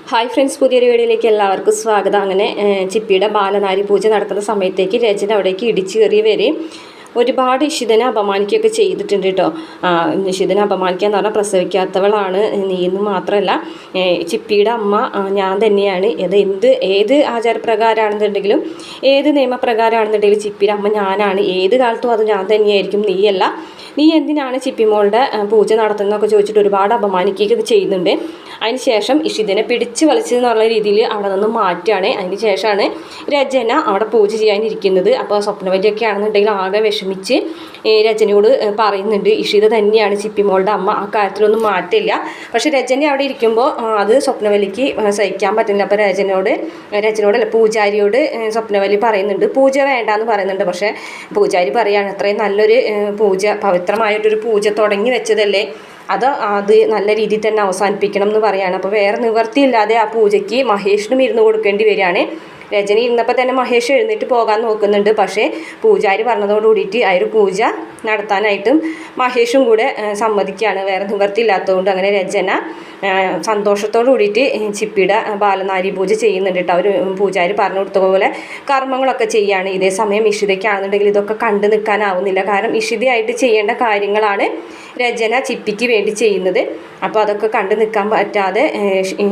Hi friends, പുതിയൊരു വീഡിയോയിലേക്ക് എല്ലാവർക്കും സ്വാഗതം. അങ്ങനെ ചിപ്പിയുടെ ബാലനാരി പൂജ നടക്കുന്ന സമയത്തേക്ക് രചന അവിടേക്ക് ഇടിച്ചു കയറി വരെ ഒരുപാട് ഇഷിതനെ അപമാനിക്കുകയൊക്കെ ചെയ്തിട്ടുണ്ട് കേട്ടോ. ഇഷിതനെ അപമാനിക്കുക എന്ന് പറഞ്ഞാൽ പ്രസവിക്കാത്തവളാണ് നീ എന്ന് മാത്രമല്ല, ചിപ്പിയുടെ അമ്മ ഞാൻ തന്നെയാണ്. ഏത് ആചാരപ്രകാരമാണെന്നുണ്ടെങ്കിലും ഏത് നിയമപ്രകാരമാണെന്നുണ്ടെങ്കിലും ചിപ്പിയുടെ അമ്മ ഞാനാണ്. ഏത് കാലത്തും അത് ഞാൻ തന്നെയായിരിക്കും, നീയല്ല. നീ എന്തിനാണ് ചിപ്പിമോളുടെ പൂജ നടത്തുന്നതൊക്കെ ചോദിച്ചിട്ട് ഒരുപാട് അപമാനിക്കുകയൊക്കെ ചെയ്യുന്നുണ്ട്. അതിന് ശേഷം ഇഷിതനെ പിടിച്ച് വലിച്ചെന്നുള്ള രീതിയിൽ അവിടെ നിന്ന് മാറ്റുകയാണ്. അതിന് ശേഷമാണ് രചന അവിടെ പൂജ ചെയ്യാനിരിക്കുന്നത്. അപ്പോൾ സ്വപ്നവലിയൊക്കെ ആണെന്നുണ്ടെങ്കിൽ ആകെ വിഷമിച്ച് രചനയോട് പറയുന്നുണ്ട് ഇഷിത തന്നെയാണ് ചിപ്പിമോളുടെ അമ്മ, ആ കാര്യത്തിലൊന്നും മാറ്റില്ല. പക്ഷെ രചന അവിടെ ഇരിക്കുമ്പോൾ അത് സ്വപ്നവലിക്ക് സഹിക്കാൻ പറ്റുന്നില്ല. അപ്പോൾ രചനയോടല്ല പൂജാരിയോട് സ്വപ്നവലി പറയുന്നുണ്ട് പൂജ വേണ്ടാന്ന് പറയുന്നുണ്ട്. പക്ഷേ പൂജാരി പറയാണ് അത്രയും നല്ലൊരു പൂജ, പവിത്രമായിട്ടൊരു പൂജ തുടങ്ങി വെച്ചതല്ലേ, അത് നല്ല രീതിയിൽ തന്നെ അവസാനിപ്പിക്കണം എന്ന് പറയുകയാണ്. അപ്പോൾ വേറെ നിവർത്തിയില്ലാതെ ആ പൂജയ്ക്ക് മഹേഷിനും ഇരുന്ന് കൊടുക്കേണ്ടി വരികയാണ്. രജനി ഇരുന്നപ്പോൾ തന്നെ മഹേഷ് എഴുന്നേറ്റ് പോകാൻ നോക്കുന്നുണ്ട്. പക്ഷേ പൂജാരി പറഞ്ഞതോട് കൂടിയിട്ട് ആ ഒരു പൂജ നടത്താനായിട്ടും മഹേഷും കൂടെ സമ്മതിക്കുകയാണ്, വേറെ നിവർത്തിയില്ലാത്തതുകൊണ്ട്. അങ്ങനെ രചന സന്തോഷത്തോടു കൂടിയിട്ട് ചിപ്പിയുടെ ബാലനാരി പൂജ ചെയ്യുന്നുണ്ട് കേട്ടോ. അവർ പൂജാരി പറഞ്ഞു കൊടുത്ത പോലെ കർമ്മങ്ങളൊക്കെ ചെയ്യുകയാണ്. ഇതേ സമയം ഇഷിതയ്ക്കാണെന്നുണ്ടെങ്കിൽ ഇതൊക്കെ കണ്ടു നിൽക്കാനാവുന്നില്ല. കാരണം ഇഷിതയായിട്ട് ചെയ്യേണ്ട കാര്യങ്ങളാണ് രചന ചിപ്പിക്ക് വേണ്ടി ചെയ്യുന്നത്. അപ്പോൾ അതൊക്കെ കണ്ടു നിൽക്കാൻ പറ്റാതെ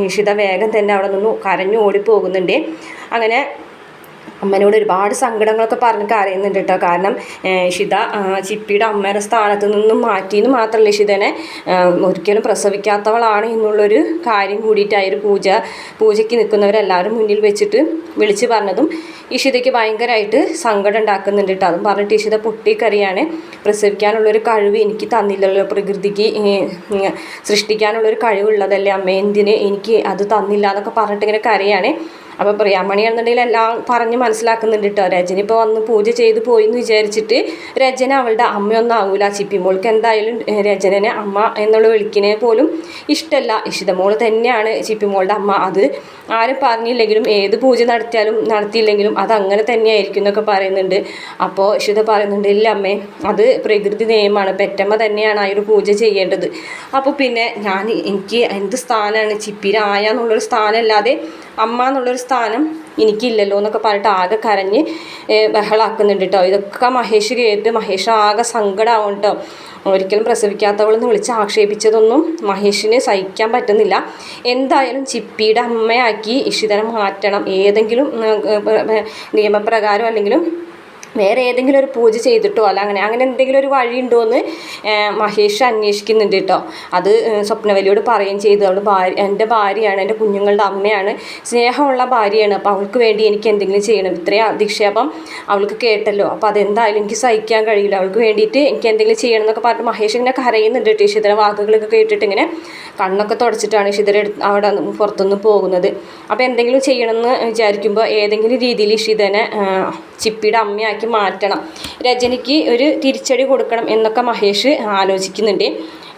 ഇഷിത വേഗം തന്നെ അവിടെ നിന്ന് കരഞ്ഞു ഓടിപ്പോകുന്നുണ്ട്. അങ്ങനെ അമ്മേനോട് ഒരുപാട് സങ്കടങ്ങളൊക്കെ പറഞ്ഞ് കരയുന്നുണ്ട് കേട്ടോ. കാരണം ഇഷിത ചിപ്പിയുടെ അമ്മയുടെ സ്ഥാനത്ത് നിന്നും മാറ്റിയെന്ന് മാത്രമല്ല, ഇഷിതനെ ഒരിക്കലും പ്രസവിക്കാത്തവളാണ് എന്നുള്ളൊരു കാര്യം കൂടിയിട്ടായൊരു പൂജയ്ക്ക് നിൽക്കുന്നവരെല്ലാവരും മുന്നിൽ വെച്ചിട്ട് വിളിച്ച് പറഞ്ഞതും ഇഷിതയ്ക്ക് ഭയങ്കരമായിട്ട് സങ്കടം ഉണ്ടാക്കുന്നുണ്ട് കേട്ടോ. അതും പറഞ്ഞിട്ട് ഇഷിത പൊട്ടിക്കറിയാണ്. പ്രസവിക്കാനുള്ളൊരു കഴിവ് എനിക്ക് തന്നില്ലല്ലോ, പ്രകൃതിക്ക് സൃഷ്ടിക്കാനുള്ളൊരു കഴിവുള്ളതല്ലേ അമ്മ, എന്തിന് എനിക്ക് അത് തന്നില്ല എന്നൊക്കെ പറഞ്ഞിട്ട് ഇങ്ങനെ കരയാണ്. അപ്പോൾ പ്രിയാമണിയാണെന്നുണ്ടെങ്കിൽ എല്ലാം പറഞ്ഞ് മനസ്സിലാക്കുന്നുണ്ട് കേട്ടോ. രചന ഇപ്പോൾ വന്ന് പൂജ ചെയ്ത് പോയി എന്ന് വിചാരിച്ചിട്ട് രചന അവളുടെ അമ്മയൊന്നും ആവൂല. ചിപ്പിമോൾക്ക് എന്തായാലും രചനനെ അമ്മ എന്നുള്ള വിളിക്കണേ പോലും ഇഷ്ടമല്ല. ഇഷിതമോൾ തന്നെയാണ് ചിപ്പിമോളുടെ അമ്മ. അത് ആരും പറഞ്ഞില്ലെങ്കിലും ഏത് പൂജ നടത്തിയില്ലെങ്കിലും അത് അങ്ങനെ തന്നെയായിരിക്കും എന്നൊക്കെ പറയുന്നുണ്ട്. അപ്പോൾ ഇഷിത പറയുന്നുണ്ട് ഇല്ല അമ്മേ, അത് പ്രകൃതി നിയമമാണ്, പെറ്റമ്മ തന്നെയാണ് ആ ഒരു പൂജ ചെയ്യേണ്ടത്. അപ്പോൾ പിന്നെ എനിക്ക് എന്ത് സ്ഥാനമാണ് ചിപ്പിരായ എന്നുള്ളൊരു സ്ഥാനമല്ലാതെ അമ്മ എന്നുള്ളൊരു സ്ഥാനം എനിക്കില്ലല്ലോ എന്നൊക്കെ പറഞ്ഞിട്ട് ആകെ കരഞ്ഞ് ബഹളാക്കുന്നുണ്ട് കേട്ടോ. ഇതൊക്കെ മഹേഷ് കേട്ട് മഹേഷ് ആകെ സങ്കടമാവും കേട്ടോ. ഒരിക്കലും പ്രസവിക്കാത്തവളെന്ന് വിളിച്ച് ആക്ഷേപിച്ചതൊന്നും മഹേഷിന് സഹിക്കാൻ പറ്റുന്നില്ല. എന്തായാലും ചിപ്പിയുടെ അമ്മയാക്കി ഇഷിതനെ മാറ്റണം, ഏതെങ്കിലും നിയമപ്രകാരം അല്ലെങ്കിലും വേറെ ഏതെങ്കിലും ഒരു പൂജ ചെയ്തിട്ടോ അല്ല അങ്ങനെ എന്തെങ്കിലും ഒരു വഴി ഉണ്ടോ എന്ന് മഹേഷ് അന്വേഷിക്കുന്നുണ്ട് കേട്ടോ. അത് സ്വപ്നവലിയോട് പറയുകയും ചെയ്തു. അവൾ എൻ്റെ ഭാര്യയാണ്, എൻ്റെ കുഞ്ഞുങ്ങളുടെ അമ്മയാണ്, സ്നേഹമുള്ള ഭാര്യയാണ്. അപ്പോൾ അവൾക്ക് വേണ്ടി എനിക്ക് എന്തെങ്കിലും ചെയ്യണം. ഇത്രയും അധിക്ഷേപം അവൾക്ക് കേട്ടല്ലോ, അപ്പോൾ അതെന്തായാലും എനിക്ക് സഹിക്കാൻ കഴിയില്ല. അവൾക്ക് വേണ്ടിയിട്ട് എനിക്ക് എന്തെങ്കിലും ചെയ്യണം എന്നൊക്കെ പറഞ്ഞിട്ട് മഹേഷ് ഇങ്ങനെ കരയുന്നുണ്ട് കേട്ടോ. ഇഷിതര വാക്കുകളൊക്കെ കേട്ടിട്ട് ഇങ്ങനെ കണ്ണൊക്കെ തുടച്ചിട്ടാണ് ഇഷിതര അവിടെ പുറത്തുനിന്ന് പോകുന്നത്. അപ്പോൾ എന്തെങ്കിലും ചെയ്യണമെന്ന് വിചാരിക്കുമ്പോൾ ഏതെങ്കിലും രീതിയിൽ ഇഷിതനെ ചിപ്പിയുടെ അമ്മയാക്കി മാറ്റണം, രജനിക്ക് ഒരു തിരിച്ചടി കൊടുക്കണം എന്നൊക്കെ മഹേഷ് ആലോചിക്കുന്നുണ്ട്.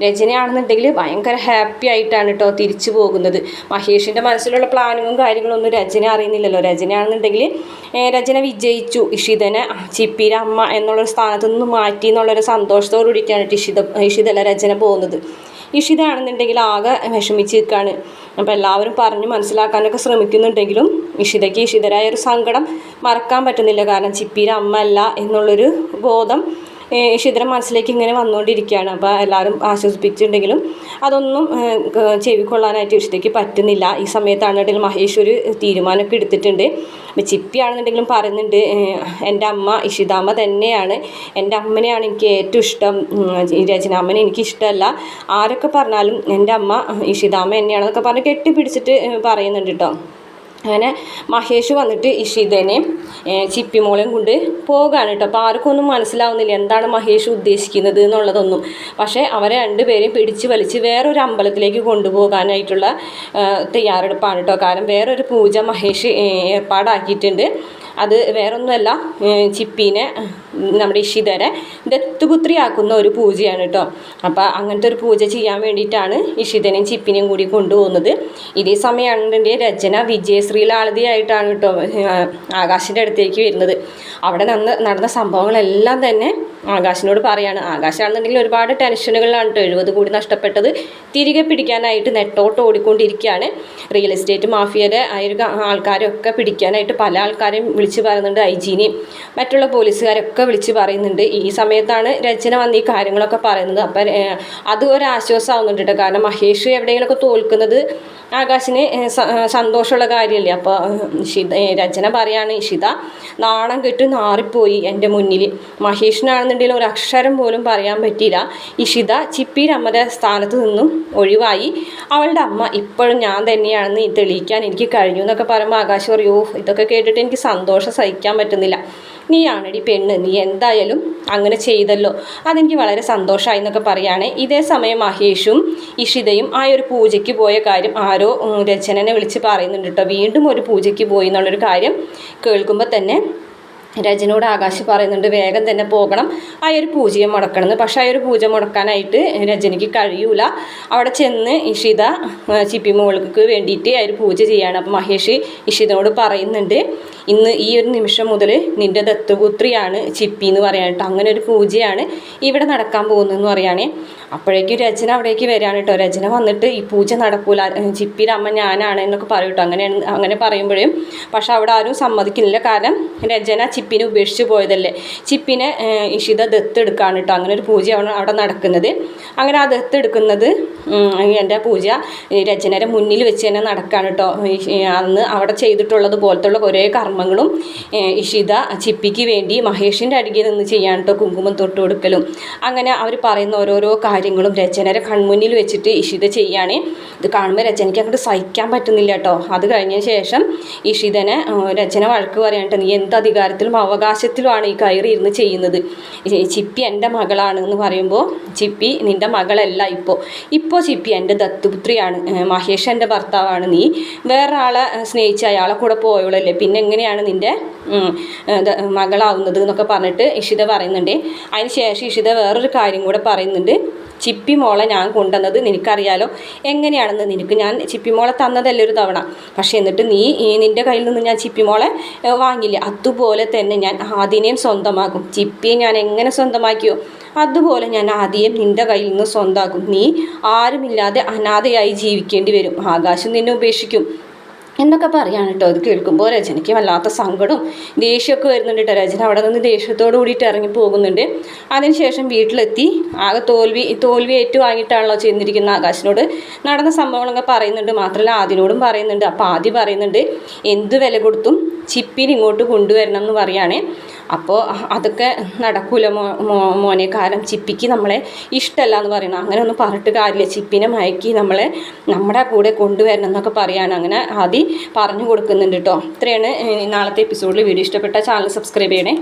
രചനയാണെന്നുണ്ടെങ്കിൽ ഭയങ്കര ഹാപ്പി ആയിട്ടാണ് കേട്ടോ തിരിച്ചു പോകുന്നത്. മഹേഷിൻ്റെ മനസ്സിലുള്ള പ്ലാനിങ്ങും കാര്യങ്ങളൊന്നും രചന അറിയുന്നില്ലല്ലോ. രചനയാണെന്നുണ്ടെങ്കിൽ രചന വിജയിച്ചു, ഇഷിതനെ ചിപ്പിയുടെ അമ്മ എന്നുള്ളൊരു സ്ഥാനത്ത് നിന്ന് മാറ്റി എന്നുള്ളൊരു സന്തോഷത്തോടു കൂടിയിട്ടാണ് ഇഷിതല്ല രചന പോകുന്നത്. ഇഷിതയാണെന്നുണ്ടെങ്കിൽ ആകെ വിഷമിച്ച് നിൽക്കുകയാണ്. അപ്പോൾ എല്ലാവരും പറഞ്ഞ് മനസ്സിലാക്കാനൊക്കെ ശ്രമിക്കുന്നുണ്ടെങ്കിലും ഇഷിതയ്ക്ക് ഇഷിതരായ ഒരു സങ്കടം മറക്കാൻ പറ്റുന്നില്ല. കാരണം ചിപ്പിയുടെ അമ്മ അല്ല എന്നുള്ളൊരു ബോധം ഇഷിതയുടെ മനസ്സിലേക്ക് ഇങ്ങനെ വന്നുകൊണ്ടിരിക്കുകയാണ്. അപ്പോൾ എല്ലാവരും ആശ്വസിപ്പിച്ചിട്ടുണ്ടെങ്കിലും അതൊന്നും ചെവിക്കൊള്ളാനായിട്ട് ഇഷിതയ്ക്ക് പറ്റുന്നില്ല. ഈ സമയത്താണെന്നുണ്ടെങ്കിൽ മഹേഷ് ഒരു തീരുമാനമൊക്കെ എടുത്തിട്ടുണ്ട്. ചിപ്പിയാണെന്നുണ്ടെങ്കിലും പറയുന്നുണ്ട് എൻ്റെ അമ്മ ഇഷിതാമ്മ തന്നെയാണ്, എൻ്റെ അമ്മനെയാണ് എനിക്ക് ഏറ്റവും ഇഷ്ടം, രചനാമ്മനെ എനിക്ക് ഇഷ്ടമല്ല, ആരൊക്കെ പറഞ്ഞാലും എൻ്റെ അമ്മ ഇഷിതാമ്മ തന്നെയാണെന്നൊക്കെ പറഞ്ഞ് കെട്ടിപ്പിടിച്ചിട്ട് പറയുന്നുണ്ട് കേട്ടോ. അങ്ങനെ മഹേഷ് വന്നിട്ട് ഇഷിതനെ ചിപ്പിമോളെയും കൊണ്ട് പോകാണ് കേട്ടോ. അപ്പോൾ ആർക്കും ഒന്നും മനസ്സിലാവുന്നില്ല എന്താണ് മഹേഷ് ഉദ്ദേശിക്കുന്നത് എന്നുള്ളതൊന്നും. പക്ഷേ അവരെ രണ്ടുപേരെയും പിടിച്ച് വലിച്ച് വേറൊരു അമ്പലത്തിലേക്ക് കൊണ്ടുപോകാനായിട്ടുള്ള തയ്യാറെടുപ്പാണ് കേട്ടോ. കാരണം വേറൊരു പൂജ മഹേഷ് ഏർപ്പാടാക്കിയിട്ടുണ്ട്. അത് വേറൊന്നുമല്ല, ചിപ്പീനെ നമ്മുടെ ഇഷിതരെ ദത്തുപുത്രിയാക്കുന്ന ഒരു പൂജയാണ് കേട്ടോ. അപ്പോൾ അങ്ങനത്തെ ഒരു പൂജ ചെയ്യാൻ വേണ്ടിയിട്ടാണ് ഇഷിതനെയും ചിപ്പിനെയും കൂടി കൊണ്ടുപോകുന്നത്. ഇതേ സമയമാണെന്നുണ്ടെങ്കിൽ രചന വിജയശ്രീലാളിതയായിട്ടാണ് കേട്ടോ ആകാശിൻ്റെ അടുത്തേക്ക് വരുന്നത്. അവിടെ നടന്ന സംഭവങ്ങളെല്ലാം തന്നെ ആകാശിനോട് പറയാണ്. ആകാശാണെന്നുണ്ടെങ്കിൽ ഒരുപാട് ടെൻഷനുകളിലാണ് കേട്ടോ. 70 കോടി നഷ്ടപ്പെട്ടത് തിരികെ പിടിക്കാനായിട്ട് നെട്ടോട്ട് ഓടിക്കൊണ്ടിരിക്കുകയാണ്. റിയൽ എസ്റ്റേറ്റ് മാഫിയയുടെ ആൾക്കാരൊക്കെ പിടിക്കാനായിട്ട് പല ആൾക്കാരെയും വിളിച്ച് പറയുന്നുണ്ട്. ഐജിനെയും മറ്റുള്ള പോലീസുകാരൊക്കെ വിളിച്ച് പറയുന്നുണ്ട്. ഈ സമയത്താണ് രചന വന്ന് ഈ കാര്യങ്ങളൊക്കെ പറയുന്നത്. അപ്പം അത് ഒരാശ്വാസമാവുന്നുണ്ട് കേട്ടോ. കാരണം മഹേഷ് എവിടെയെങ്കിലുമൊക്കെ തോൽക്കുന്നത് ആകാശിന് സന്തോഷമുള്ള കാര്യമല്ലേ. അപ്പോൾ രചന പറയാണ്, ഇഷിത നാണം കെട്ട് നാറിപ്പോയി എൻ്റെ മുന്നിൽ. മഹേഷിനാണെന്നുണ്ടെങ്കിൽ ഒരു അക്ഷരം പോലും പറയാൻ പറ്റിയില്ല. ഇഷിത ചിപ്പിയുടെ അമ്മയുടെ സ്ഥാനത്ത് നിന്നും ഒഴിവായി. അവളുടെ അമ്മ ഇപ്പോഴും ഞാൻ തന്നെയാണെന്ന് തെളിയിക്കാൻ എനിക്ക് കഴിഞ്ഞു എന്നൊക്കെ പറയുമ്പോൾ ആകാശ് പറയൂ, ഇതൊക്കെ കേട്ടിട്ട് എനിക്ക് സന്തോഷം സഹിക്കാൻ പറ്റുന്നില്ല. നീയാണെടി പെണ്ണ്, നീ എന്തായാലും അങ്ങനെ ചെയ്തല്ലോ, അതെനിക്ക് വളരെ സന്തോഷമായി എന്നൊക്കെ പറയുകയാണ്. ഇതേ സമയം മഹേഷും ഇഷിതയും ആ ഒരു പൂജയ്ക്ക് പോയ കാര്യം ആരോ രചനനെ വിളിച്ച് പറയുന്നുണ്ട് കേട്ടോ. വീണ്ടും ഒരു പൂജയ്ക്ക് പോയി എന്നുള്ളൊരു കാര്യം കേൾക്കുമ്പോൾ തന്നെ രചനയോട് ആകാശ് പറയുന്നുണ്ട് വേഗം തന്നെ പോകണം, ആ ഒരു പൂജയെ മുടക്കണമെന്ന്. പക്ഷേ ആ ഒരു പൂജ മുടക്കാനായിട്ട് രചനയ്ക്ക് കഴിയൂല. അവിടെ ചെന്ന് ഇഷിത ചിപ്പി മോൾക്ക് വേണ്ടിയിട്ട് ആ ഒരു പൂജ ചെയ്യാണ്. അപ്പോൾ മഹേഷ് ഇഷിതയോട് പറയുന്നുണ്ട്, ഇന്ന് ഈ ഒരു നിമിഷം മുതൽ നിൻ്റെ ദത്തുപുത്രിയാണ് ചിപ്പി എന്ന് പറയാനായിട്ട്, അങ്ങനെ ഒരു പൂജയാണ് ഇവിടെ നടക്കാൻ പോകുന്നതെന്ന് പറയുകയാണേ. അപ്പോഴേക്കും രചന അവിടേക്ക് വരികയാണ് കേട്ടോ. രചന വന്നിട്ട് ഈ പൂജ നടക്കൂല, ചിപ്പിയുടെ അമ്മ ഞാനാണ് എന്നൊക്കെ പറയും കേട്ടോ. അങ്ങനെ പറയുമ്പോഴും പക്ഷെ അവിടെ ആരും സമ്മതിക്കുന്നില്ല. കാരണം രചന ചിപ്പിനെ ഉപേക്ഷിച്ച് പോയതല്ലേ. ചിപ്പിനെ ഇഷിത ദത്തെടുക്കുകയാണ് കേട്ടോ. അങ്ങനെ ഒരു പൂജയാണ് അവിടെ നടക്കുന്നത്. അങ്ങനെ ആ ദത്തെടുക്കുന്നത് എൻ്റെ പൂജ രചനയുടെ മുന്നിൽ വെച്ച് തന്നെ നടക്കുകയാണ് കേട്ടോ. അന്ന് അവിടെ ചെയ്തിട്ടുള്ളത് പോലത്തുള്ള കുറേ കർമ്മങ്ങളും ഇഷിത ചിപ്പിക്ക് വേണ്ടി മഹേഷിൻ്റെ അരികിൽ നിന്ന് ചെയ്യാൻ കേട്ടോ. കുങ്കുമം തൊട്ട് കൊടുക്കലും അങ്ങനെ അവർ പറയുന്ന ഓരോരോ കാര്യങ്ങളും രചനയുടെ കൺമുന്നിൽ വെച്ചിട്ട് ഇഷിത ചെയ്യാണ്. ഇത് കാണുമ്പോൾ രചനയ്ക്ക് അങ്ങോട്ട് സഹിക്കാൻ പറ്റുന്നില്ല കേട്ടോ. അത് കഴിഞ്ഞ ശേഷം ഇഷിതനെ രചന വഴക്ക് പറയാനിട്ട്, നീ എന്ത് അധികാരത്തിലും അവകാശത്തിലുമാണ് ഈ കയറി ഇരുന്ന് ചെയ്യുന്നത്, ചിപ്പി എൻ്റെ മകളാണ് എന്ന് പറയുമ്പോൾ ചിപ്പി നിൻ്റെ മകളല്ല, ഇപ്പോൾ ചിപ്പി എൻ്റെ ദത്തുപുത്രിയാണ്, മഹേഷ് എൻ്റെ ഭർത്താവാണ്, നീ വേറൊരാളെ സ്നേഹിച്ച് അയാളെ കൂടെ പോയോളല്ലേ, പിന്നെ എങ്ങനെയാണ് നിൻ്റെ മകളാവുന്നത് എന്നൊക്കെ പറഞ്ഞിട്ട് ഇഷിത പറയുന്നുണ്ട്. അതിന് ശേഷം ഇഷിത വേറൊരു കാര്യം കൂടെ പറയുന്നുണ്ട്, ചിപ്പി മോളെ ഞാൻ കൊണ്ടുവന്നത് നിനക്കറിയാലോ എങ്ങനെയാണെന്ന്. നിനക്ക് ഞാൻ ചിപ്പി മോളെ തന്നതല്ലേ ഒരു തവണ, പക്ഷേ എന്നിട്ട് നീ നിൻ്റെ കയ്യിൽ നിന്ന് ഞാൻ ചിപ്പി മോളെ വാങ്ങില്ല, അതുപോലെ തന്നെ ഞാൻ ആദിനെയും സ്വന്തമാക്കും. ചിപ്പിയെ ഞാൻ എങ്ങനെ സ്വന്തമാക്കിയോ അതുപോലെ ഞാൻ ആദ്യം നിൻ്റെ കയ്യിൽ നിന്ന് സ്വന്തമാക്കും. നീ ആരുമില്ലാതെ അനാഥയായി ജീവിക്കേണ്ടി വരും, ആകാശം നിന്നെ ഉപേക്ഷിക്കും എന്നൊക്കെ പറയാണ് കേട്ടോ. അത് കേൾക്കുമ്പോൾ രചനയ്ക്ക് വല്ലാത്ത സങ്കടവും ദേഷ്യമൊക്കെ വരുന്നുണ്ട് കേട്ടോ. രചന അവിടെ നിന്ന് ദേഷ്യത്തോട് കൂടിയിട്ട് ഇറങ്ങി പോകുന്നുണ്ട്. അതിനുശേഷം വീട്ടിലെത്തി ആകെ തോൽവി ഏറ്റുവാങ്ങിയിട്ടാണല്ലോ ചെന്നിരിക്കുന്ന ആകാശിനോട് നടന്ന സംഭവങ്ങളൊക്കെ പറയുന്നുണ്ട്. മാത്രമല്ല ആദിനോടും പറയുന്നുണ്ട്. അപ്പോൾ ആദ്യം പറയുന്നുണ്ട് എന്ത് വില കൊടുത്തും ചിപ്പിനെ ഇങ്ങോട്ട് കൊണ്ടുവരണം എന്ന് പറയുകയാണ്. അപ്പോൾ അതൊക്കെ നടക്കൂല മോനെ, കാരണം ചിപ്പിക്ക് നമ്മളെ ഇഷ്ടമല്ല എന്ന് പറയണം. അങ്ങനെ ഒന്നും പറഞ്ഞിട്ട് കാര്യമില്ല, ചിപ്പിനെ മയക്കി നമ്മുടെ കൂടെ കൊണ്ടുവരണം എന്നൊക്കെ പറയാണ്. അങ്ങനെ ആദ്യം പറഞ്ഞു കൊടുക്കുന്നുണ്ട് കേട്ടോ. ഇത്രയാണ് നാളത്തെ എപ്പിസോഡിൽ. വീഡിയോ ഇഷ്ടപ്പെട്ട ചാനൽ സബ്സ്ക്രൈബ് ചെയ്യണേ.